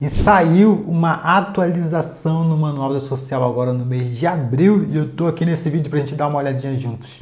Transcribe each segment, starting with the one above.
E saiu uma atualização no Manual da Social agora no mês de abril e eu tô aqui nesse vídeo pra gente dar uma olhadinha juntos.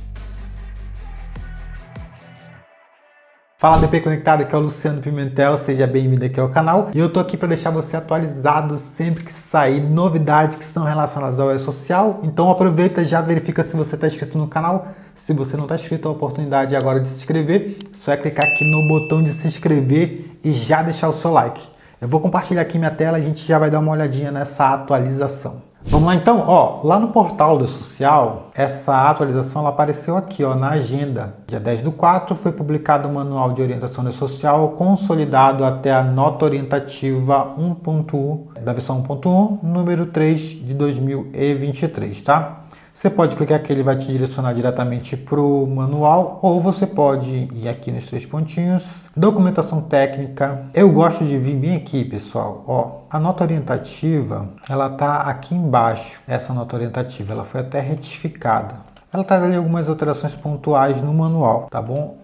Fala DP Conectado, aqui é o Luciano Pimentel, seja bem-vindo aqui ao canal. E eu tô aqui para deixar você atualizado sempre que sair novidades que são relacionadas ao E-Social. Então aproveita e já verifica se você está inscrito no canal. Se você não está inscrito, a oportunidade agora de se inscrever. Só é clicar aqui no botão de se inscrever e já deixar o seu like. Eu vou compartilhar aqui minha tela e a gente já vai dar uma olhadinha nessa atualização. Vamos lá então, lá no portal do Social, essa atualização ela apareceu aqui, na agenda. Dia 10/4 foi publicado o Manual de Orientação do Social, consolidado até a nota orientativa 1.1, da versão 1.1, número 3 de 2023, tá? Você pode clicar aqui, ele vai te direcionar diretamente para o manual, ou você pode ir aqui nos 3 pontinhos, documentação técnica. Eu gosto de vir bem aqui, pessoal, a nota orientativa, ela tá aqui embaixo, essa nota orientativa, ela foi até retificada. Ela traz ali algumas alterações pontuais no manual, tá bom?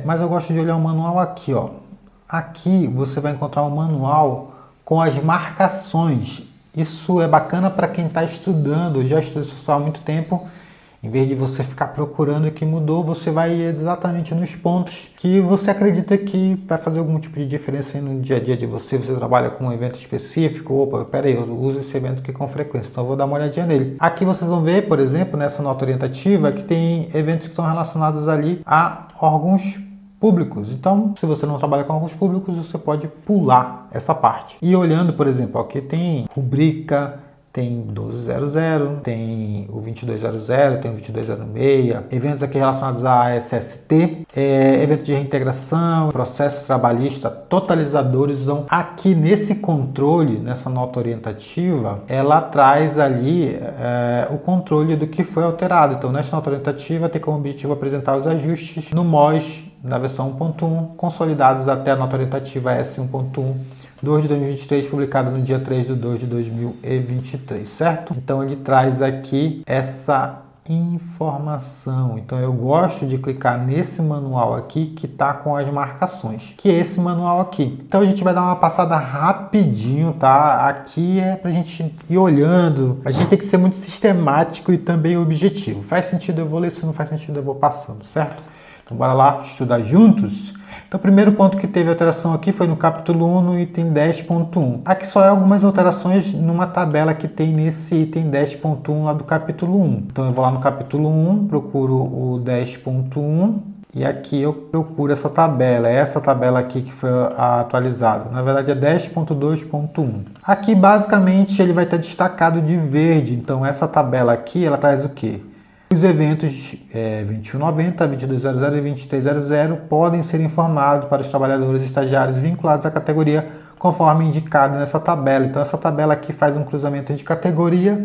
Mas eu gosto de olhar o manual aqui, Aqui você vai encontrar um manual com as marcações. Isso é bacana para quem está estudando, já estuda social há muito tempo. Em vez de você ficar procurando o que mudou, você vai exatamente nos pontos que você acredita que vai fazer algum tipo de diferença no dia a dia de você. Você trabalha com um evento específico, opa, peraí, eu uso esse evento aqui com frequência, então eu vou dar uma olhadinha nele. Aqui vocês vão ver, por exemplo, nessa nota orientativa, que tem eventos que estão relacionados ali a órgãos públicos. Então, se você não trabalha com órgãos públicos, você pode pular essa parte. E olhando, por exemplo, aqui tem rubrica, tem 1200, tem o 2200, tem o 2206, eventos aqui relacionados à SST, evento de reintegração, processo trabalhista, totalizadores. Então, aqui nesse controle, nessa nota orientativa, ela traz ali o controle do que foi alterado. Então, nessa nota orientativa, tem como objetivo apresentar os ajustes no MOS na versão 1.1, consolidados até a nota orientativa S1.1, 2 de 2023, publicado no dia 3 de 2 de 2023, certo? Então ele traz aqui essa informação. Então eu gosto de clicar nesse manual aqui que está com as marcações, que é esse manual aqui. Então a gente vai dar uma passada rapidinho, tá? Aqui é pra gente ir olhando. A gente tem que ser muito sistemático e também objetivo. Faz sentido eu vou ler, se não faz sentido eu vou passando, certo? Então bora lá estudar juntos? Então o primeiro ponto que teve alteração aqui foi no capítulo 1, no item 10.1. Aqui só é algumas alterações numa tabela que tem nesse item 10.1 lá do capítulo 1. Então eu vou lá no capítulo 1, procuro o 10.1 e aqui eu procuro essa tabela. É essa tabela aqui que foi atualizada. Na verdade é 10.2.1. Aqui basicamente ele vai estar destacado de verde. Então essa tabela aqui ela traz o quê? Os eventos 2190, 2200 e 2300 podem ser informados para os trabalhadores e estagiários vinculados à categoria conforme indicado nessa tabela. Então essa tabela aqui faz um cruzamento de categoria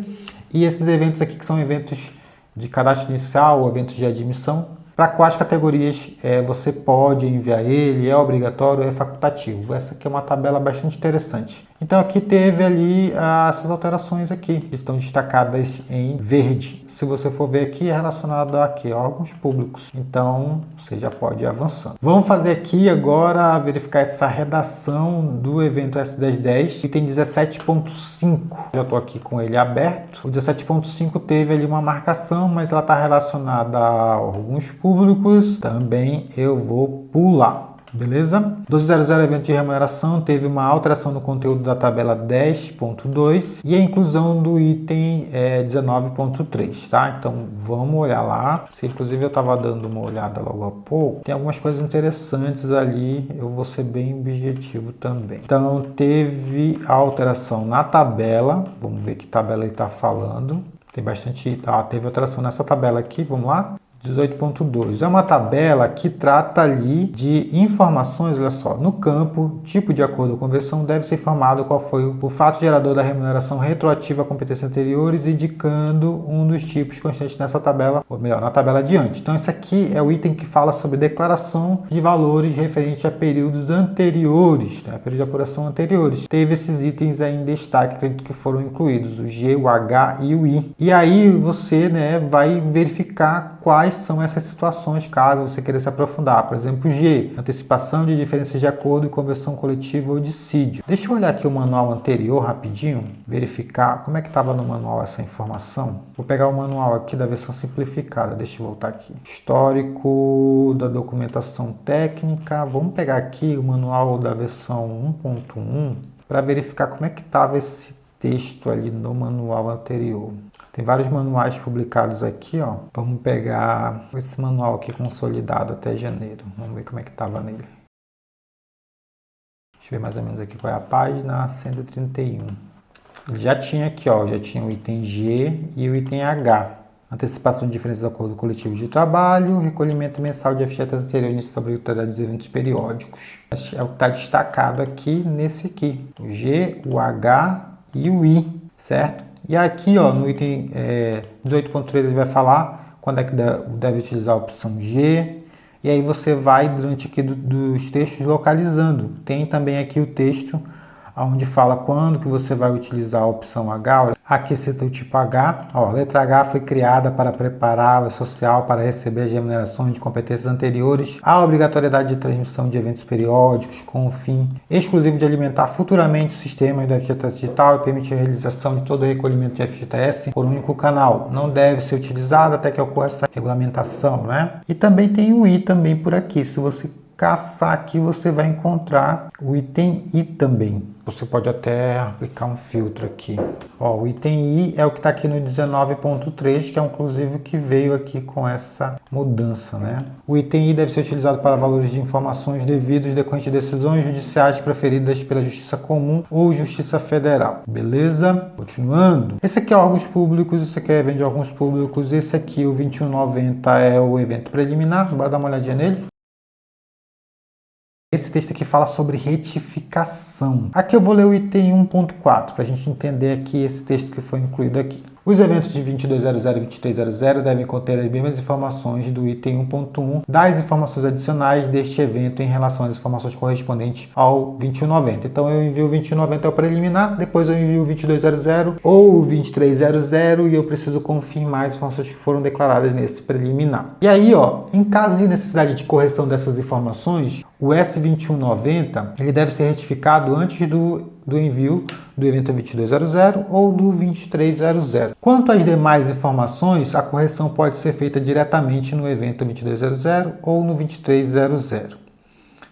e esses eventos aqui que são eventos de cadastro inicial ou eventos de admissão, para quais categorias você pode enviar ele, é obrigatório ou é facultativo. Essa aqui é uma tabela bastante interessante. Então aqui teve ali essas alterações aqui, que estão destacadas em verde. Se você for ver aqui, é relacionado a órgãos públicos. Então você já pode ir avançando. Vamos fazer aqui agora, verificar essa redação do evento S1010, item 17.5. Já estou aqui com ele aberto. O 17.5 teve ali uma marcação, mas ela está relacionada a órgãos públicos. Também eu vou pular. Beleza? 1200 evento de remuneração teve uma alteração no conteúdo da tabela 10.2 e a inclusão do item 19.3, tá? Então vamos olhar lá. Se inclusive eu estava dando uma olhada logo há pouco, tem algumas coisas interessantes ali, eu vou ser bem objetivo também. Então teve a alteração na tabela, vamos ver que tabela ele está falando. Tem bastante, teve alteração nessa tabela aqui, vamos lá. 18.2. É uma tabela que trata ali de informações, olha só, no campo, tipo de acordo com a versão, deve ser informado qual foi o fato gerador da remuneração retroativa a competências anteriores, indicando um dos tipos constantes nessa tabela, ou melhor, na tabela adiante. Então esse aqui é o item que fala sobre declaração de valores referente a períodos anteriores, né? Períodos de apuração anteriores. Teve esses itens aí em destaque, acredito que foram incluídos, o G, o H e o I. E aí você, vai verificar quais quais são essas situações, caso você queira se aprofundar. Por exemplo, G, antecipação de diferenças de acordo e conversão coletiva ou dissídio. Deixa eu olhar aqui o manual anterior rapidinho, verificar como é que estava no manual essa informação. Vou pegar o manual aqui da versão simplificada, deixa eu voltar aqui. Histórico da documentação técnica, vamos pegar aqui o manual da versão 1.1 para verificar como é que estava esse texto ali no manual anterior. Tem vários manuais publicados aqui, ó. Vamos pegar esse manual aqui consolidado até janeiro. Vamos ver como é que estava nele. Deixa eu ver mais ou menos aqui qual é a página 131. Já tinha aqui, ó, já tinha o item G e o item H. Antecipação de diferenças de acordo coletivo de trabalho, recolhimento mensal de afetas anteriores sobre a obrigatoriedade dos eventos periódicos. É o que está destacado aqui nesse aqui. O G, o H e o I, certo? E aqui, ó, no item 18.3 ele vai falar quando é que deve utilizar a opção G. E aí você vai, durante aqui dos textos, localizando. Tem também aqui o texto onde fala quando que você vai utilizar a opção H. Aqui cita o tipo H. Ó, a letra H foi criada para preparar o social para receber as remunerações de competências anteriores à obrigatoriedade de transmissão de eventos periódicos com o fim exclusivo de alimentar futuramente o sistema do FGTS digital e permitir a realização de todo o recolhimento de FGTS por um único canal. Não deve ser utilizado até que ocorra essa regulamentação, né? E também tem o I também por aqui. Se você caçar aqui, você vai encontrar o item I também. Você pode até aplicar um filtro aqui. Ó, o item I é o que está aqui no 19.3, que é inclusive o que veio aqui com essa mudança, né? O item I deve ser utilizado para valores de informações devidos decorrentes de decisões judiciais proferidas pela Justiça Comum ou Justiça Federal. Beleza? Continuando. Esse aqui é órgãos públicos, esse aqui é evento de órgãos públicos, esse aqui, o 2190, é o evento preliminar. Bora dar uma olhadinha nele. Esse texto aqui fala sobre retificação. Aqui eu vou ler o item 1.4 para a gente entender aqui esse texto que foi incluído aqui. Os eventos de 2200 e 2300 devem conter as mesmas informações do item 1.1 das informações adicionais deste evento em relação às informações correspondentes ao 2190. Então eu envio o 2190 ao preliminar, depois eu envio o 2200 ou o 2300 e eu preciso confirmar as informações que foram declaradas nesse preliminar. E aí, ó, em caso de necessidade de correção dessas informações, o S2190 ele deve ser retificado antes do envio do evento 2200 ou do 2300. Quanto às demais informações, a correção pode ser feita diretamente no evento 2200 ou no 2300.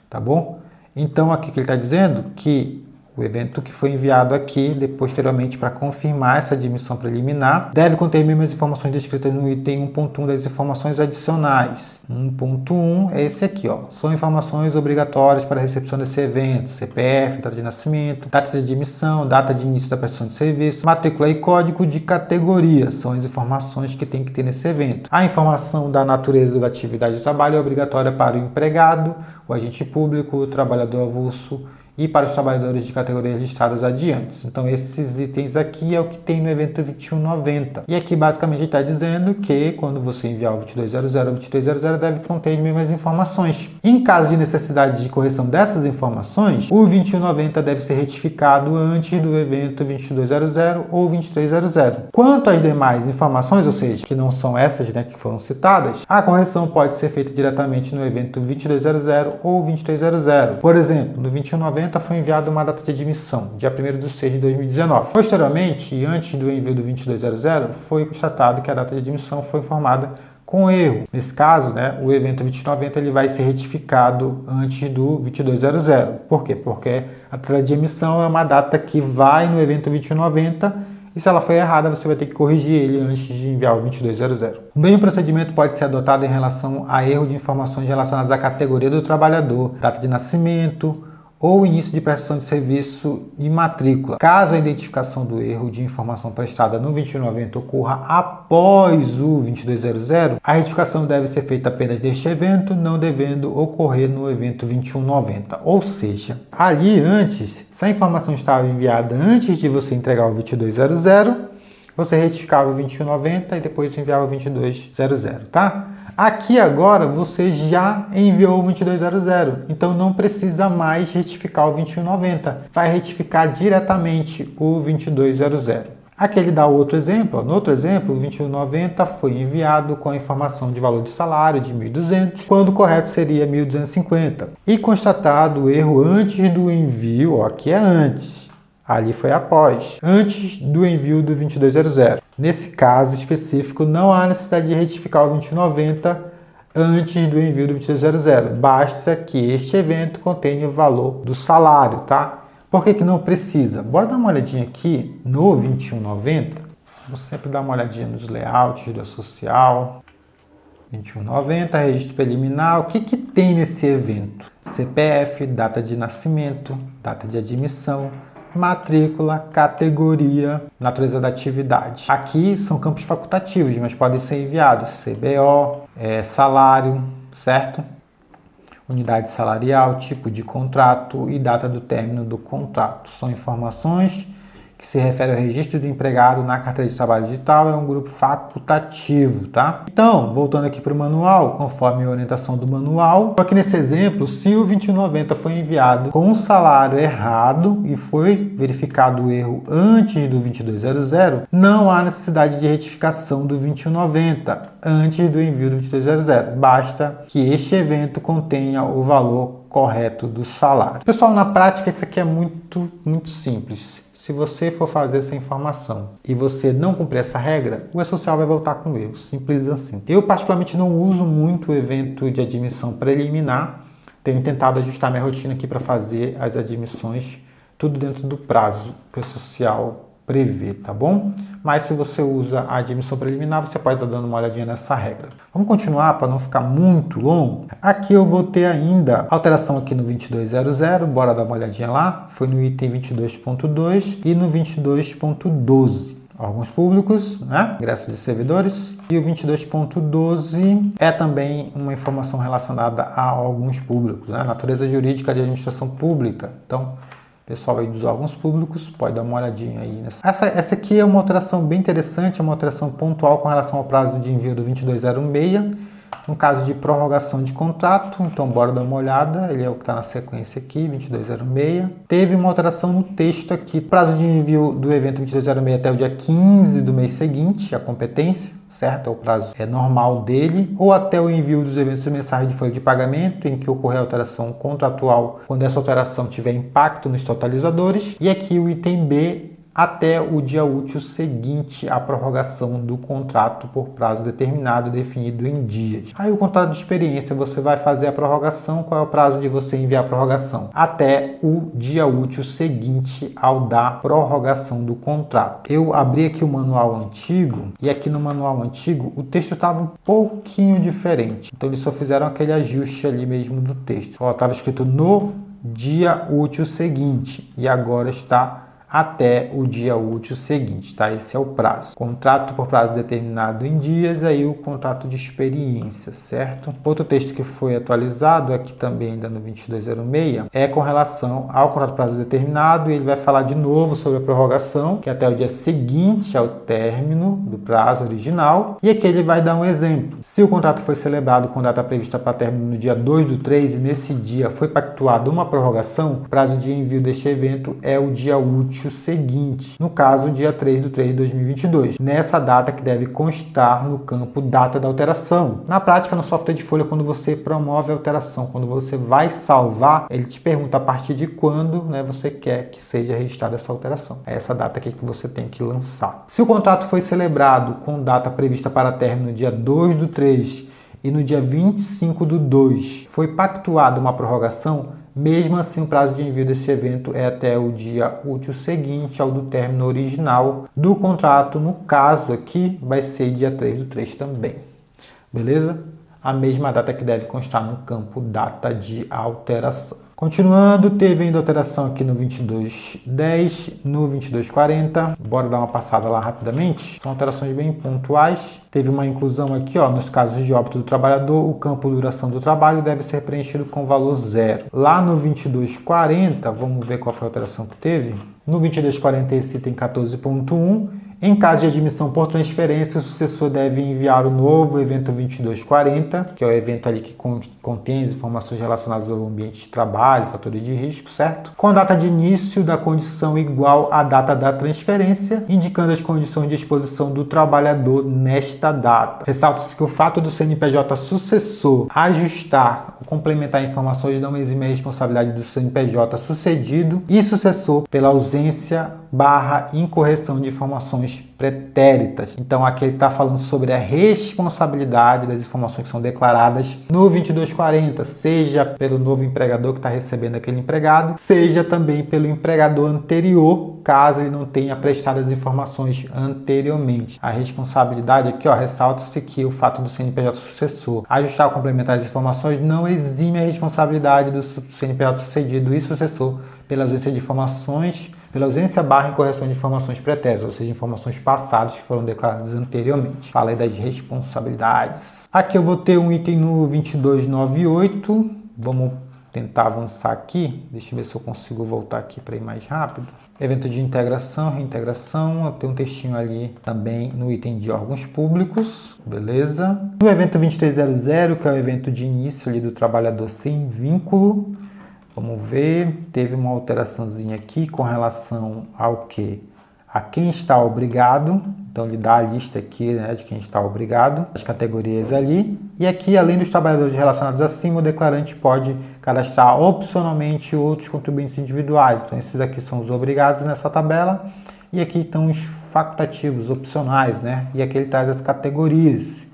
Tá bom? Então aqui que ele está dizendo que o evento que foi enviado aqui, posteriormente para confirmar essa admissão preliminar, deve conter as mesmas informações descritas no item 1.1 das informações adicionais. 1.1 é esse aqui, ó. São informações obrigatórias para a recepção desse evento: CPF, data de nascimento, data de admissão, data de início da prestação de serviço, matrícula e código de categoria. São as informações que tem que ter nesse evento. A informação da natureza da atividade de trabalho é obrigatória para o empregado, o agente público, o trabalhador avulso e para os trabalhadores de categorias listadas adiante. Então esses itens aqui é o que tem no evento 2190. E aqui basicamente está dizendo que quando você enviar o 2200 ou 2300 deve conter as mesmas informações. Em caso de necessidade de correção dessas informações, o 2190 deve ser retificado antes do evento 2200 ou 2300. Quanto às demais informações, ou seja, que não são essas, né, que foram citadas, a correção pode ser feita diretamente no evento 2200 ou 2300. Por exemplo, no 2190 foi enviada uma data de admissão, dia 1º de 2019. Posteriormente, e antes do envio do 2200, foi constatado que a data de admissão foi informada com erro. Nesse caso, né, o evento 2090 ele vai ser retificado antes do 2200. Por quê? Porque a data de emissão é uma data que vai no evento 2090 e se ela for errada, você vai ter que corrigir ele antes de enviar o 2200. O mesmo procedimento pode ser adotado em relação a erro de informações relacionadas à categoria do trabalhador, data de nascimento, ou início de prestação de serviço e matrícula. Caso a identificação do erro de informação prestada no 2190 ocorra após o 2200, a retificação deve ser feita apenas neste evento, não devendo ocorrer no evento 2190. Ou seja, ali antes, se a informação estava enviada antes de você entregar o 2200, você retificava o 2190 e depois enviava o 2200, tá? Aqui agora você já enviou o 2200, então não precisa mais retificar o 2190, vai retificar diretamente o 2200. Aqui ele dá outro exemplo. No outro exemplo, o 2190 foi enviado com a informação de valor de salário de 1.200, quando o correto seria 1.250. E constatado o erro antes do envio, aqui é antes, ali foi após, antes do envio do 2200. Nesse caso específico, não há necessidade de retificar o 2190 antes do envio do 2200. Basta que este evento contenha o valor do salário, tá? Por que não precisa? Bora dar uma olhadinha aqui no 2190. Vamos sempre dar uma olhadinha nos layouts da social. 2190, registro preliminar. O que tem nesse evento? CPF, data de nascimento, data de admissão, matrícula, categoria, natureza da atividade. Aqui são campos facultativos, mas podem ser enviados CBO, salário, certo? Unidade salarial, tipo de contrato e data do término do contrato. São informações que se referem ao registro do empregado na carteira de trabalho digital, é um grupo facultativo, tá? Então, voltando aqui para o manual, conforme a orientação do manual, aqui nesse exemplo, se o 2190 foi enviado com um salário errado e foi verificado o erro antes do 2200, não há necessidade de retificação do 2190 antes do envio do 2200. Basta que este evento contenha o valor correto do salário. Pessoal, na prática isso aqui é muito simples. Se você for fazer essa informação e você não cumprir essa regra, o E-Social vai voltar com erro, simples assim. Eu particularmente não uso muito o evento de admissão preliminar, tenho tentado ajustar minha rotina aqui para fazer as admissões tudo dentro do prazo que o E-Social prevê, tá bom? Mas se você usa a admissão preliminar, você pode estar dando uma olhadinha nessa regra. Vamos continuar para não ficar muito longo. Aqui eu vou ter ainda alteração aqui no 2200, bora dar uma olhadinha lá. Foi no item 22.2 e no 22.12. Órgãos públicos, né? Ingresso de servidores. E o 22.12 é também uma informação relacionada a órgãos públicos, né? Natureza jurídica de administração pública. Então, pessoal aí dos órgãos públicos, pode dar uma olhadinha aí nessa. Essa aqui é uma alteração bem interessante, é uma alteração pontual com relação ao prazo de envio do 2206, no caso de prorrogação de contrato. Então bora dar uma olhada, ele é o que está na sequência aqui, 2206. Teve uma alteração no texto aqui, prazo de envio do evento 2206 até o dia 15 do mês seguinte, a competência, certo? É o prazo normal dele, ou até o envio dos eventos mensais de folha de pagamento, em que ocorrer alteração contratual, quando essa alteração tiver impacto nos totalizadores. E aqui o item B, até o dia útil seguinte à prorrogação do contrato por prazo determinado definido em dias. Aí o contrato de experiência, você vai fazer a prorrogação. Qual é o prazo de você enviar a prorrogação? Até o dia útil seguinte ao da prorrogação do contrato. Eu abri aqui o manual antigo e aqui no manual antigo o texto estava um pouquinho diferente. Então eles só fizeram aquele ajuste ali mesmo do texto. Estava escrito no dia útil seguinte e agora está até o dia útil seguinte, tá? Esse é o prazo. Contrato por prazo determinado em dias, aí o contrato de experiência, certo? Outro texto que foi atualizado aqui também ainda no 2206 é com relação ao contrato por prazo determinado, e ele vai falar de novo sobre a prorrogação, que é até o dia seguinte ao término do prazo original. E aqui ele vai dar um exemplo. Se o contrato foi celebrado com data prevista para término no dia 2/3 e nesse dia foi pactuado uma prorrogação, o prazo de envio deste evento é o dia útil seguinte, no caso, dia 3/3 de 2022. Nessa data que deve constar no campo data da alteração. Na prática, no software de folha, quando você promove a alteração, quando você vai salvar, ele te pergunta a partir de quando, né, você quer que seja registrada essa alteração. É essa data aqui que você tem que lançar. Se o contrato foi celebrado com data prevista para término no dia 2/3 e no dia 25/2 foi pactuada uma prorrogação, mesmo assim, o prazo de envio desse evento é até o dia útil seguinte ao do término original do contrato. No caso aqui, vai ser dia 3/3 também. Beleza? A mesma data que deve constar no campo data de alteração. Continuando, teve ainda alteração aqui no 2210, no 2240. Bora dar uma passada lá rapidamente. São alterações bem pontuais. Teve uma inclusão aqui, ó, nos casos de óbito do trabalhador, o campo duração do trabalho deve ser preenchido com valor 0. Lá no 2240, vamos ver qual foi a alteração que teve. No 2240 esse item 14.1, Em caso de admissão por transferência, o sucessor deve enviar o novo evento 2240, que é o evento ali que contém as informações relacionadas ao ambiente de trabalho, fatores de risco, certo? Com a data de início da condição igual à data da transferência, indicando as condições de exposição do trabalhador nesta data. Ressalta-se que o fato do CNPJ sucessor ajustar ou complementar informações não exime a responsabilidade do CNPJ sucedido e sucessor pela ausência / incorreção de informações pretéritas. Então aqui ele está falando sobre a responsabilidade das informações que são declaradas no 2240, seja pelo novo empregador que está recebendo aquele empregado, seja também pelo empregador anterior, caso ele não tenha prestado as informações anteriormente. A responsabilidade aqui, ressalta-se que o fato do CNPJ sucessor ajustar ou complementar as informações não exime a responsabilidade do CNPJ sucedido e sucessor pela ausência de informações, pela ausência / incorreção de informações pretéritas, ou seja, informações passadas que foram declaradas anteriormente. Fala aí das responsabilidades. Aqui eu vou ter um item no 2298. Vamos tentar avançar aqui. Deixa eu ver se eu consigo voltar aqui para ir mais rápido. Evento de integração, reintegração. Eu tenho um textinho ali também no item de órgãos públicos. Beleza. No evento 2300, que é o evento de início ali do trabalhador sem vínculo. Vamos ver, teve uma alteraçãozinha aqui com relação ao que? A quem está obrigado. Então ele dá a lista aqui, né, de quem está obrigado, as categorias ali. E aqui, além dos trabalhadores relacionados acima, o declarante pode cadastrar opcionalmente outros contribuintes individuais. Então esses aqui são os obrigados nessa tabela. E aqui estão os facultativos, opcionais, né? E aqui ele traz as categorias.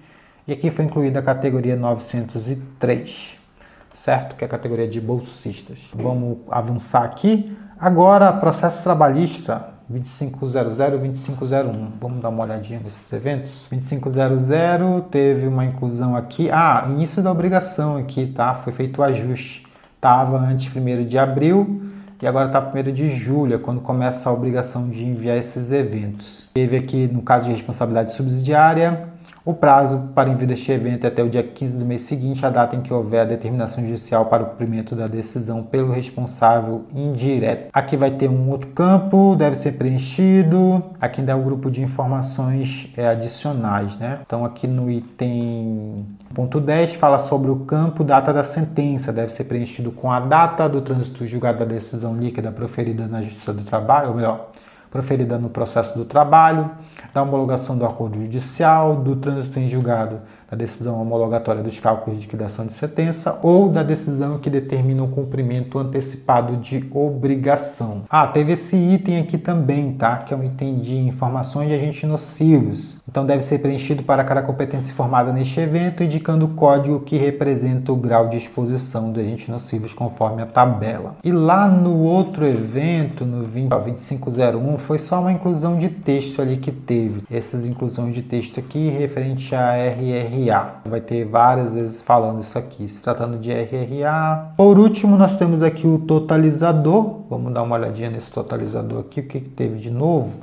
E aqui foi incluída a categoria 903. Certo? Que é a categoria de bolsistas. Vamos avançar aqui. Agora, processo trabalhista 2500 e 2501. Vamos dar uma olhadinha nesses eventos. 2500 teve uma inclusão aqui. Início da obrigação aqui, tá? Foi feito o ajuste. Estava antes 1º de abril e agora está 1º de julho, quando começa a obrigação de enviar esses eventos. Teve aqui, no caso de responsabilidade subsidiária, o prazo para envio deste evento é até o dia 15 do mês seguinte, a data em que houver a determinação judicial para o cumprimento da decisão pelo responsável indireto. Aqui vai ter um outro campo, deve ser preenchido. Aqui ainda é o grupo de informações adicionais, né? Então aqui no item ponto 10 fala sobre o campo data da sentença, deve ser preenchido com a data do trânsito julgado da decisão líquida proferida na Justiça do Trabalho, ou melhor, proferida no processo do trabalho, da homologação do acordo judicial, do trânsito em julgado da decisão homologatória dos cálculos de liquidação de sentença ou da decisão que determina o cumprimento antecipado de obrigação. Teve esse item aqui também, tá? Que é um item de informações de agentes nocivos. Então deve ser preenchido para cada competência formada neste evento, indicando o código que representa o grau de exposição dos agentes nocivos conforme a tabela. E lá no outro evento, no 2501, foi só uma inclusão de texto ali que teve. Essas inclusões de texto aqui referente a RRA. Vai ter várias vezes falando isso aqui, se tratando de RRA. Por último, nós temos aqui o totalizador. Vamos dar uma olhadinha nesse totalizador aqui, o que teve de novo.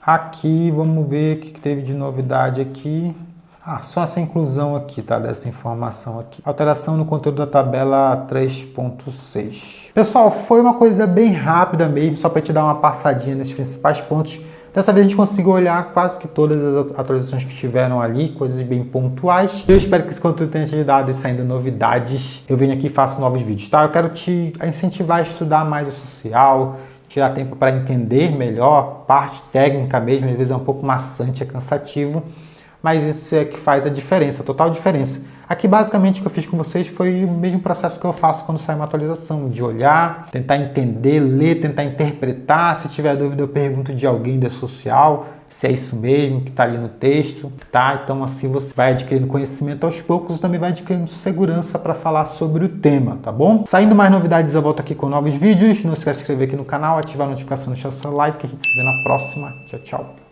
Aqui, vamos ver o que teve de novidade aqui. Só essa inclusão aqui, tá? Dessa informação aqui. Alteração no conteúdo da tabela 3.6. Pessoal, foi uma coisa bem rápida mesmo, só para te dar uma passadinha nesses principais pontos. Dessa vez a gente conseguiu olhar quase que todas as atualizações que tiveram ali, coisas bem pontuais. Eu espero que esse conteúdo tenha te ajudado e saindo novidades. Eu venho aqui e faço novos vídeos, tá? Eu quero te incentivar a estudar mais o social, tirar tempo para entender melhor, parte técnica mesmo, às vezes é um pouco maçante, é cansativo, mas isso é que faz a diferença, a total diferença. Aqui basicamente o que eu fiz com vocês foi o mesmo processo que eu faço quando sai uma atualização, de olhar, tentar entender, ler, tentar interpretar. Se tiver dúvida eu pergunto de alguém da social, se é isso mesmo que está ali no texto, tá? Então assim você vai adquirindo conhecimento aos poucos e também vai adquirindo segurança para falar sobre o tema, tá bom? Saindo mais novidades eu volto aqui com novos vídeos, não esquece de se inscrever aqui no canal, ativar a notificação, deixar o seu like, a gente se vê na próxima. Tchau, tchau.